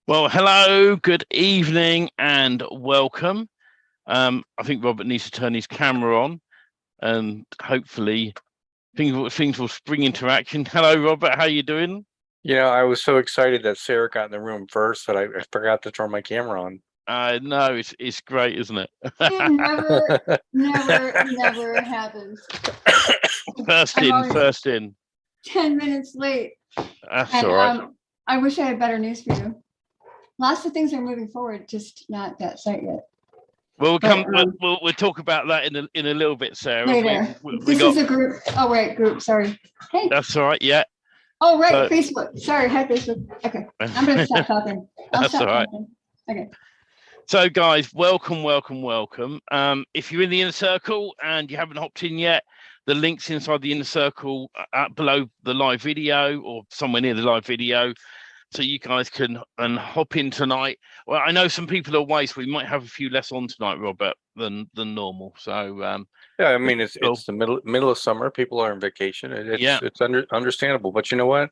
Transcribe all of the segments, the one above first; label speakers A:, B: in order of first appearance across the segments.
A: Well, hello, good evening, and welcome. I think Robert needs to turn his camera on, and hopefully things will spring into action. Hello, Robert. How you doing?
B: Yeah, I was so excited that Sarah got in the room first that I forgot to turn my camera on.
A: No, it's great, isn't it?
C: It never happens.
A: First in.
C: 10 minutes late.
A: That's all right.
C: I wish I had better news for you. Lots of things are moving forward, just not that site yet.
A: Well, we'll talk about that in a little bit, Sarah.
C: Later. This is a group. Oh, right, group. Sorry. Hey.
A: That's all right. Yeah.
C: Oh, right. Facebook. Sorry, hi Facebook. Okay, I'm gonna stop talking.
A: That's all right.
C: Talking. Okay.
A: So, guys, welcome. If you're in the inner circle and you haven't hopped in yet, the link's inside the inner circle below the live video or somewhere near the live video. So you guys can hop in tonight. Well, I know some people are away, so we might have a few less on tonight, Robert, than normal. So
B: yeah, I mean it's the middle of summer. People are on vacation. It's understandable. But you know what?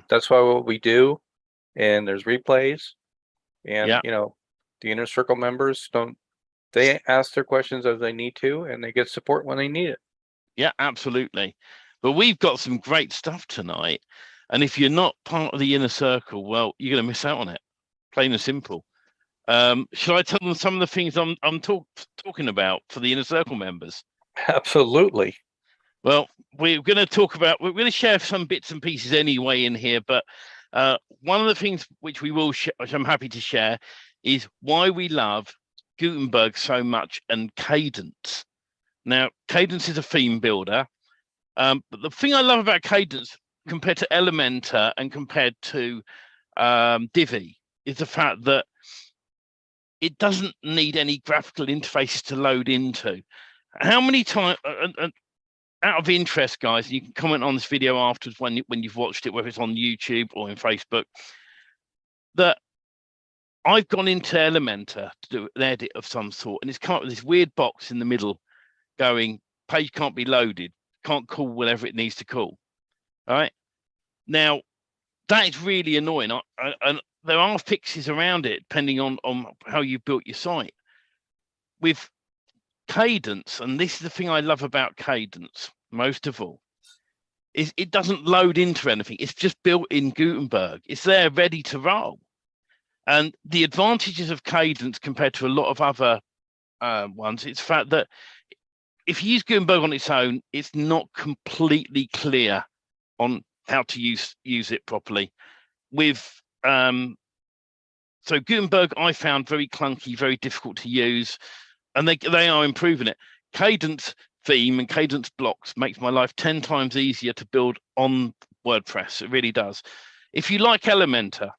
B: That's why what we do, and there's replays, and you know, the inner circle members they ask their questions as they need to, and they get support when they need it.
A: Yeah, absolutely. But we've got some great stuff tonight. And if you're not part of the inner circle, well, you're going to miss out on it, plain and simple. Should I tell them some of the things I'm talking about for the inner circle members?
B: Absolutely.
A: Well, we're going to share some bits and pieces anyway in here. But one of the things which which I'm happy to share is why we love Gutenberg so much and Kadence. Now, Kadence is a theme builder. But the thing I love about Kadence, compared to Elementor and compared to DFY, is the fact that it doesn't need any graphical interfaces to load into. How many times, out of interest, guys, you can comment on this video afterwards when you've watched it, whether it's on YouTube or in Facebook, that I've gone into Elementor to do an edit of some sort, and it's come up with this weird box in the middle going, page can't be loaded, can't call whatever it needs to call. All right. Now, that is really annoying. And there are fixes around it, depending on how you built your site. With Kadence, and this is the thing I love about Kadence, most of all, is it doesn't load into anything. It's just built in Gutenberg. It's there ready to roll. And the advantages of Kadence compared to a lot of other ones, it's the fact that if you use Gutenberg on its own, it's not completely clear on how to use it properly. With so Gutenberg, I found very clunky, very difficult to use, and they are improving it. Kadence theme and Kadence blocks makes my life 10 times easier to build on WordPress. It really does. If you like Elementor,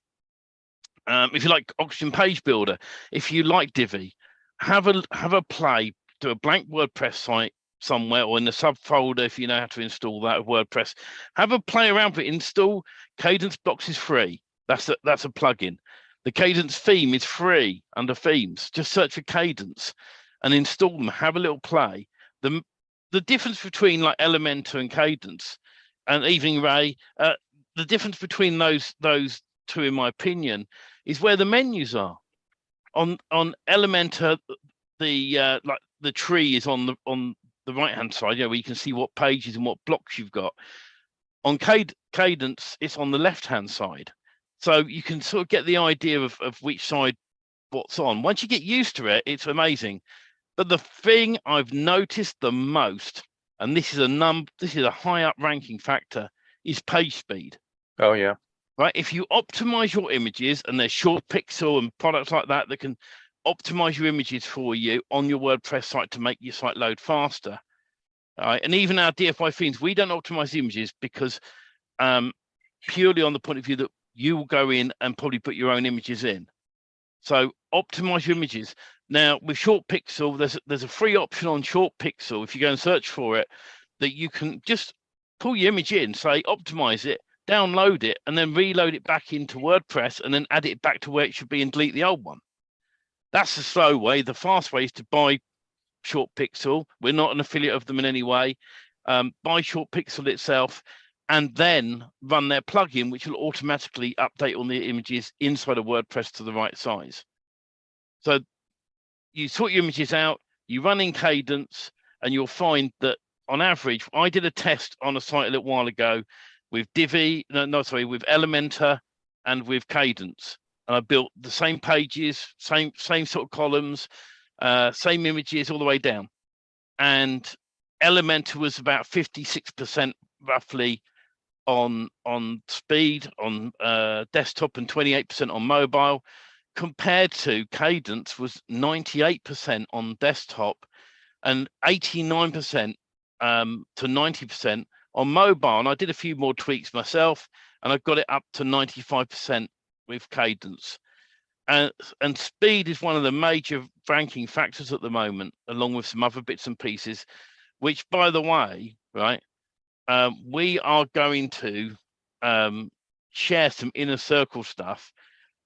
A: if you like Oxygen Page Builder, if you like Divi, have a play, do a blank WordPress site somewhere or in the subfolder if you know how to install that of WordPress. Have a play around with it. Install Kadence blocks is free. That's a plugin. The Kadence theme is free under themes. Just search for Kadence and install them. Have a little play. The difference between like Elementor and Kadence and Evening Ray, the difference between those two, in my opinion, is where the menus are. On Elementor, the tree is on the right hand side, where you can see what pages and what blocks you've got. On Kadence, it's on the left hand side, so you can sort of get the idea of which side what's on. Once you get used to it, it's amazing. But the thing I've noticed the most, and this is a high up ranking factor, is page speed.
B: Oh yeah.
A: Right. If you optimize your images, and there's Short Pixel and products like that can optimize your images for you on your WordPress site to make your site load faster. All right. And even our DFY themes, we don't optimize the images because purely on the point of view that you will go in and probably put your own images in. So optimize your images. Now with Short Pixel, there's a free option on Short Pixel if you go and search for it, that you can just pull your image in, say optimize it, download it, and then reload it back into WordPress and then add it back to where it should be and delete the old one. That's the slow way. The fast way is to buy Short Pixel. We're not an affiliate of them in any way. Buy Short Pixel itself and then run their plugin, which will automatically update all the images inside of WordPress to the right size. So you sort your images out, you run in Kadence, and you'll find that on average, I did a test on a site a little while ago with with Elementor and with Kadence. And I built the same pages, same sort of columns, same images all the way down. And Elementor was about 56% roughly on speed on desktop and 28% on mobile, compared to Kadence was 98% on desktop and 89% to 90% on mobile. And I did a few more tweaks myself, and I got it up to 95% with Kadence. And speed is one of the major ranking factors at the moment, along with some other bits and pieces, which, by the way, right, we are going to share some inner circle stuff.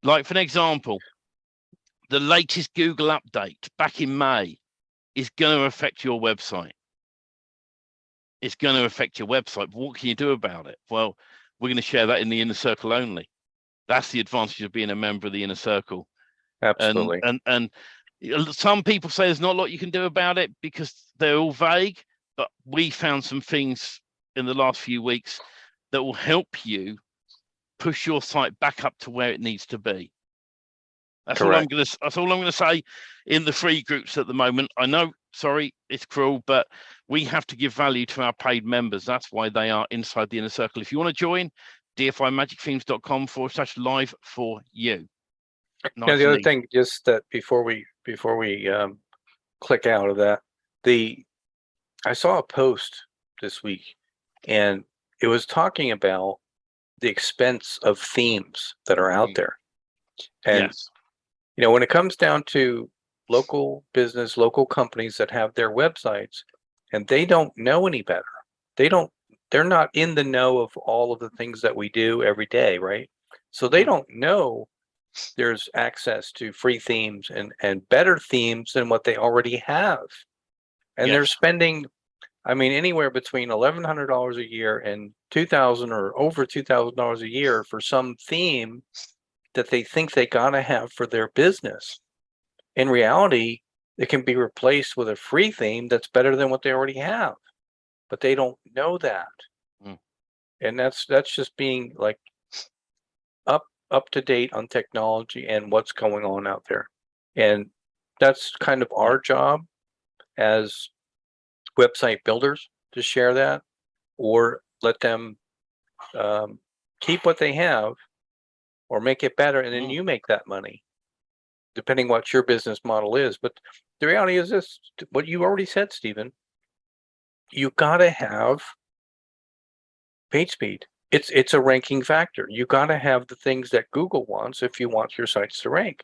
A: Like, for an example, the latest Google update back in May is going to affect your website. It's going to affect your website. But what can you do about it? Well, we're going to share that in the inner circle only. That's the advantage of being a member of the inner circle.
B: Absolutely.
A: And some people say there's not a lot you can do about it because they're all vague, but we found some things in the last few weeks that will help you push your site back up to where it needs to be. That's all I'm going to say in the free groups at the moment. I know, sorry, it's cruel, but we have to give value to our paid members. That's why they are inside the inner circle. If you want to join, dfymagicthemes.com/live for you. Nice.
B: Yeah, the other thing, just that before we click out of that, I saw a post this week, and it was talking about the expense of themes that are out there. And
A: yes,
B: when it comes down to local business, local companies that have their websites, and they don't know any better. They're not in the know of all of the things that we do every day, right? So they don't know there's access to free themes and better themes than what they already have. And they're spending, anywhere between $1,100 a year and $2,000 or over $2,000 a year for some theme that they think they gotta have for their business. In reality, it can be replaced with a free theme that's better than what they already have, but they don't know that. And that's just being like up to date on technology and what's going on out there. And that's kind of our job as website builders, to share that, or let them keep what they have or make it better, and then you make that money, depending what your business model is. But the reality is this, what you already said, Stephen, you gotta have page speed. It's a ranking factor. You gotta have the things that Google wants if you want your sites to rank.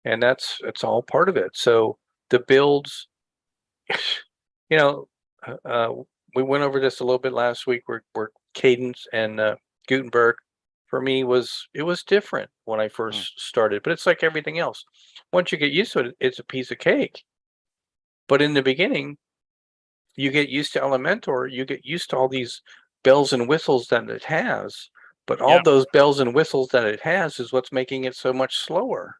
B: And it's all part of it. So the builds, you know, we went over this a little bit last week where Kadence and Gutenberg for me was different when I first started, but it's like everything else. Once you get used to it, it's a piece of cake. But in the beginning, you get used to Elementor, you get used to all these bells and whistles that it has, but all those bells and whistles that it has is what's making it so much slower.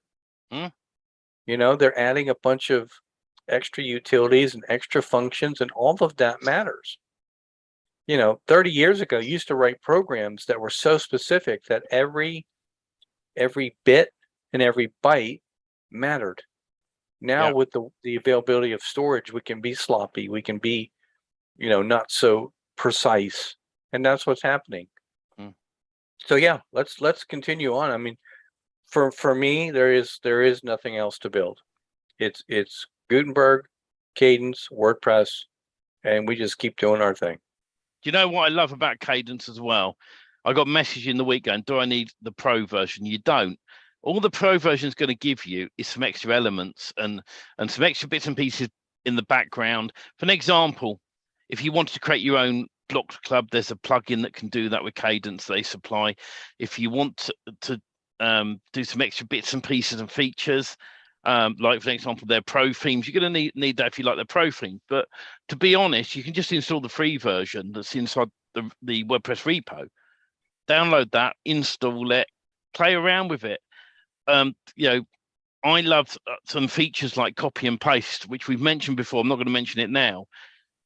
B: You know, they're adding a bunch of extra utilities and extra functions, and all of that matters. You know, 30 years ago, you used to write programs that were so specific that every bit and every byte mattered. Now with the availability of storage, we can be sloppy, we can be, you know, not so precise, and that's what's happening. So yeah, let's continue on. I mean, for me, there is nothing else to build. It's Gutenberg, Kadence, WordPress, and we just keep doing our thing.
A: Do you know what I love about Kadence as well? I got a message in the week going, do I need the pro version? You don't. All the pro version is going to give you is some extra elements and some extra bits and pieces in the background. For an example, if you wanted to create your own blocked club, there's a plugin that can do that with Kadence they supply. If you want to do some extra bits and pieces and features, like for example, their pro themes, you're going to need that if you like their pro theme. But to be honest, you can just install the free version that's inside the WordPress repo, download that, install it, play around with it. You know, I love some features like copy and paste, which we've mentioned before. I'm not going to mention it now.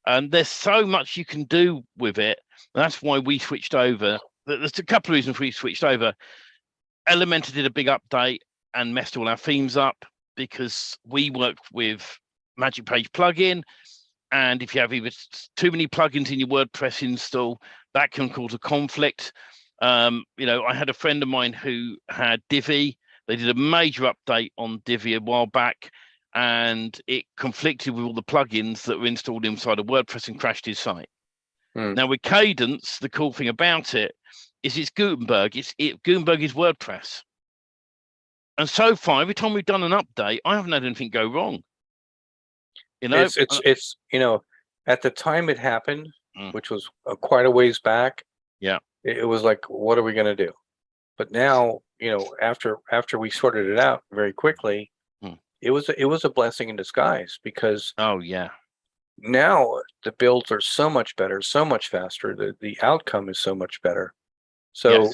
A: And there's so much you can do with it. And that's why we switched over. There's a couple of reasons we switched over. Elementor did a big update and messed all our themes up because we work with Magic Page plugin. And if you have either too many plugins in your WordPress install, that can cause a conflict. You know, I had a friend of mine who had DFY. They did a major update on DFY a while back, and it conflicted with all the plugins that were installed inside of WordPress and crashed his site. Now with Kadence, the cool thing about it is it's Gutenberg. Gutenberg is WordPress. And so far, every time we've done an update, I haven't had anything go wrong. You know,
B: it's you know, at the time it happened, which was quite a ways back.
A: Yeah,
B: it was like, what are we going to do? But now, you know, after we sorted it out very quickly, it was a blessing in disguise because now the builds are so much better, so much faster. The outcome is so much better. So,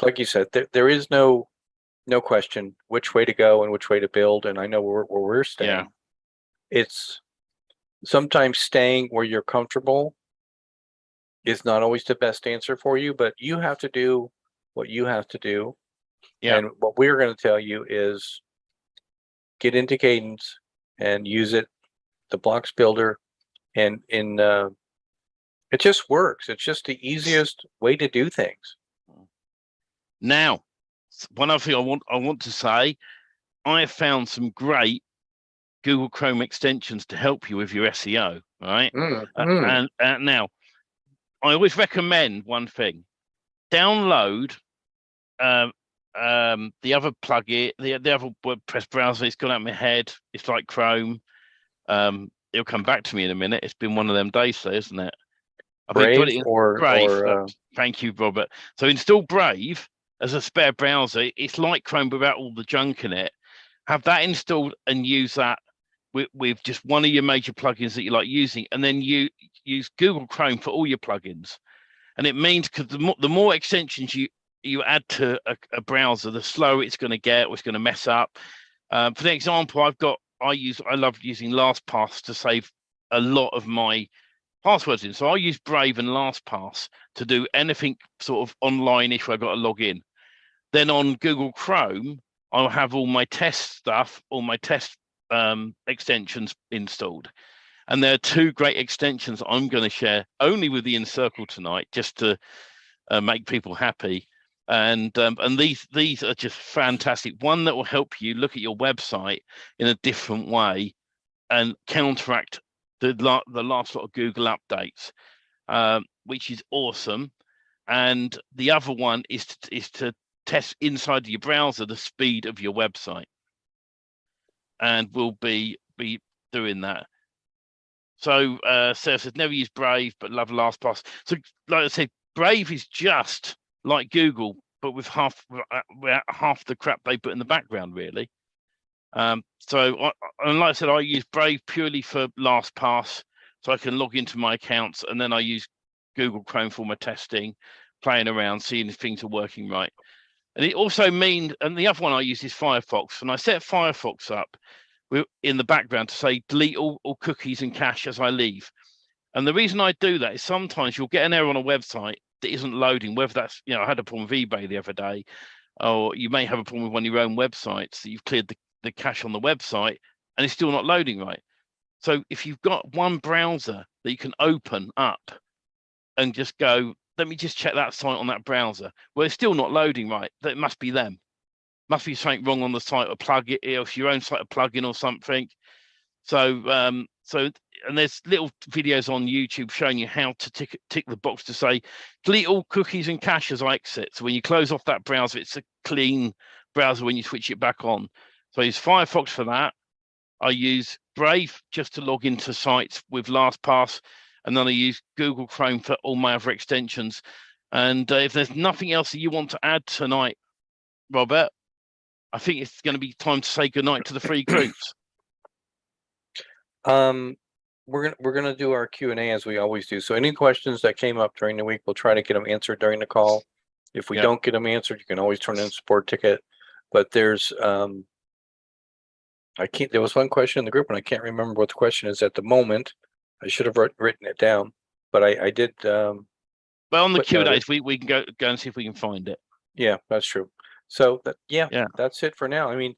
B: like you said, there is no question which way to go and which way to build. And I know where we're staying.
A: Yeah.
B: It's sometimes staying where you're comfortable is not always the best answer for you, but you have to do what you have to do. Yeah. And what we're going to tell you is get into Kadence and use it, the blocks builder, and it just works. It's just the easiest way to do things.
A: Now, one other thing I want to say, I have found some great Google Chrome extensions to help you with your SEO, right? And now, I always recommend one thing: download the other plugin, the other WordPress browser. It's gone out of my head. It's like Chrome. It'll come back to me in a minute. It's been one of them days, though, isn't it?
B: Brave
A: Brave. Thank you, Robert. So install Brave as a spare browser. It's like Chrome without all the junk in it. Have that installed and use that with just one of your major plugins that you like using, and then you use Google Chrome for all your plugins. And it means because the more extensions you add to a browser, the slower it's going to get, or it's going to mess up. For the example, I love using LastPass to save a lot of my passwords in. So I use Brave and LastPass to do anything sort of online if I got to log in. Then on Google Chrome, I'll have all my test stuff, all my test extensions installed. And there are two great extensions I'm going to share only with the Inner Circle tonight, just to make people happy. And these are just fantastic. One that will help you look at your website in a different way and counteract the last lot of Google updates, which is awesome. And the other one is to test inside your browser the speed of your website, and we'll be doing that. So Sarah says never use Brave but love LastPass. So like I said, Brave is just like Google, but with half the crap they put in the background, really. And like I said, I use Brave purely for LastPass, so I can log into my accounts, and then I use Google Chrome for my testing, playing around, seeing if things are working right. And it also means, and the other one I use is Firefox, and I set Firefox up in the background to say delete all cookies and cache as I leave. And the reason I do that is sometimes you'll get an error on a website that isn't loading, whether that's, I had a problem with eBay the other day, or you may have a problem with one of your own websites that you've cleared the cache on the website and it's still not loading right. So if you've got one browser that you can open up and just go, let me just check that site on that browser, well, it's still not loading right, that must be them. Must be something wrong on the site, or plug it, or your own site, a plugin or something. So and there's little videos on YouTube showing you how to tick the box to say delete all cookies and cache as I exit. So when you close off that browser, it's a clean browser when you switch it back on. So I use Firefox for that. I use Brave just to log into sites with LastPass, and then I use Google Chrome for all my other extensions. And if there's nothing else that you want to add tonight, Robert, I think it's going to be time to say goodnight to the free groups.
B: We're gonna do our Q&A as we always do. So any questions that came up during the week, we'll try to get them answered during the call. If we don't get them answered, you can always turn in a support ticket. But there's there was one question in the group and I can't remember what the question is at the moment. I should have written it down, but I did. Well,
A: on the Q&As, we can go and see if we can find it.
B: Yeah, that's true. So that's it for now. I mean,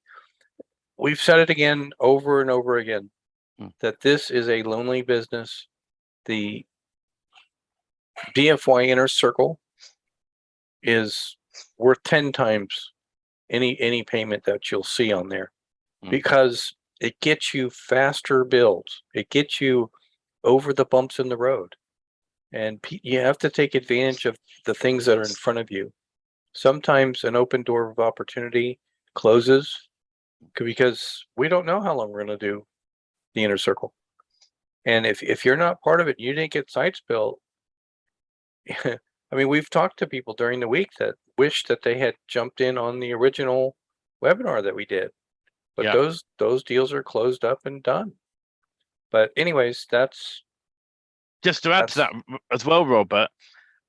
B: we've said it again over and over again that this is a lonely business. The DFY inner circle is worth 10 times any payment that you'll see on there, because it gets you faster builds. It gets you over the bumps in the road, and you have to take advantage of the things that are in front of you. Sometimes an open door of opportunity closes because we don't know how long we're going to do the inner circle. And if you're not part of it, you didn't get sites built. I mean, we've talked to people during the week that wish that they had jumped in on the original webinar that we did, but those deals are closed up and done. But anyways, that's
A: just to add to that as well, Robert.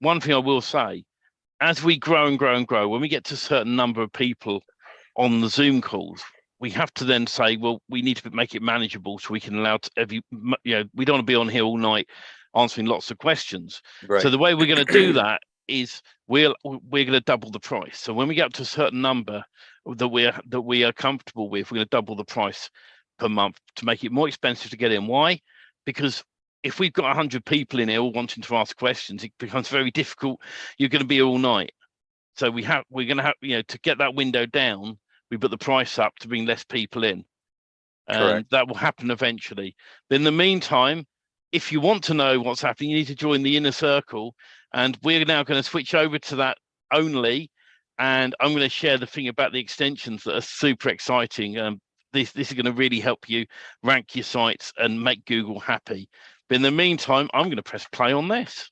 A: One thing I will say, as we grow and grow and grow, when we get to a certain number of people on the Zoom calls, we have to then say, well, we need to make it manageable so we can allow we don't want to be on here all night answering lots of questions. Right. So the way we're going to do that is we're going to double the price. So when we get up to a certain number that we are comfortable with, we're going to double the price per month to make it more expensive to get in. Why? Because if we've got 100 people in here all wanting to ask questions, it becomes very difficult. You're going to be here all night. So we're going to have, to get that window down, we put the price up to bring less people in. And correct. That will happen eventually. But in the meantime, if you want to know what's happening, you need to join the inner circle. And we're now going to switch over to that only. And I'm going to share the thing about the extensions that are super exciting. This is going to really help you rank your sites and make Google happy. But in the meantime, I'm going to press play on this.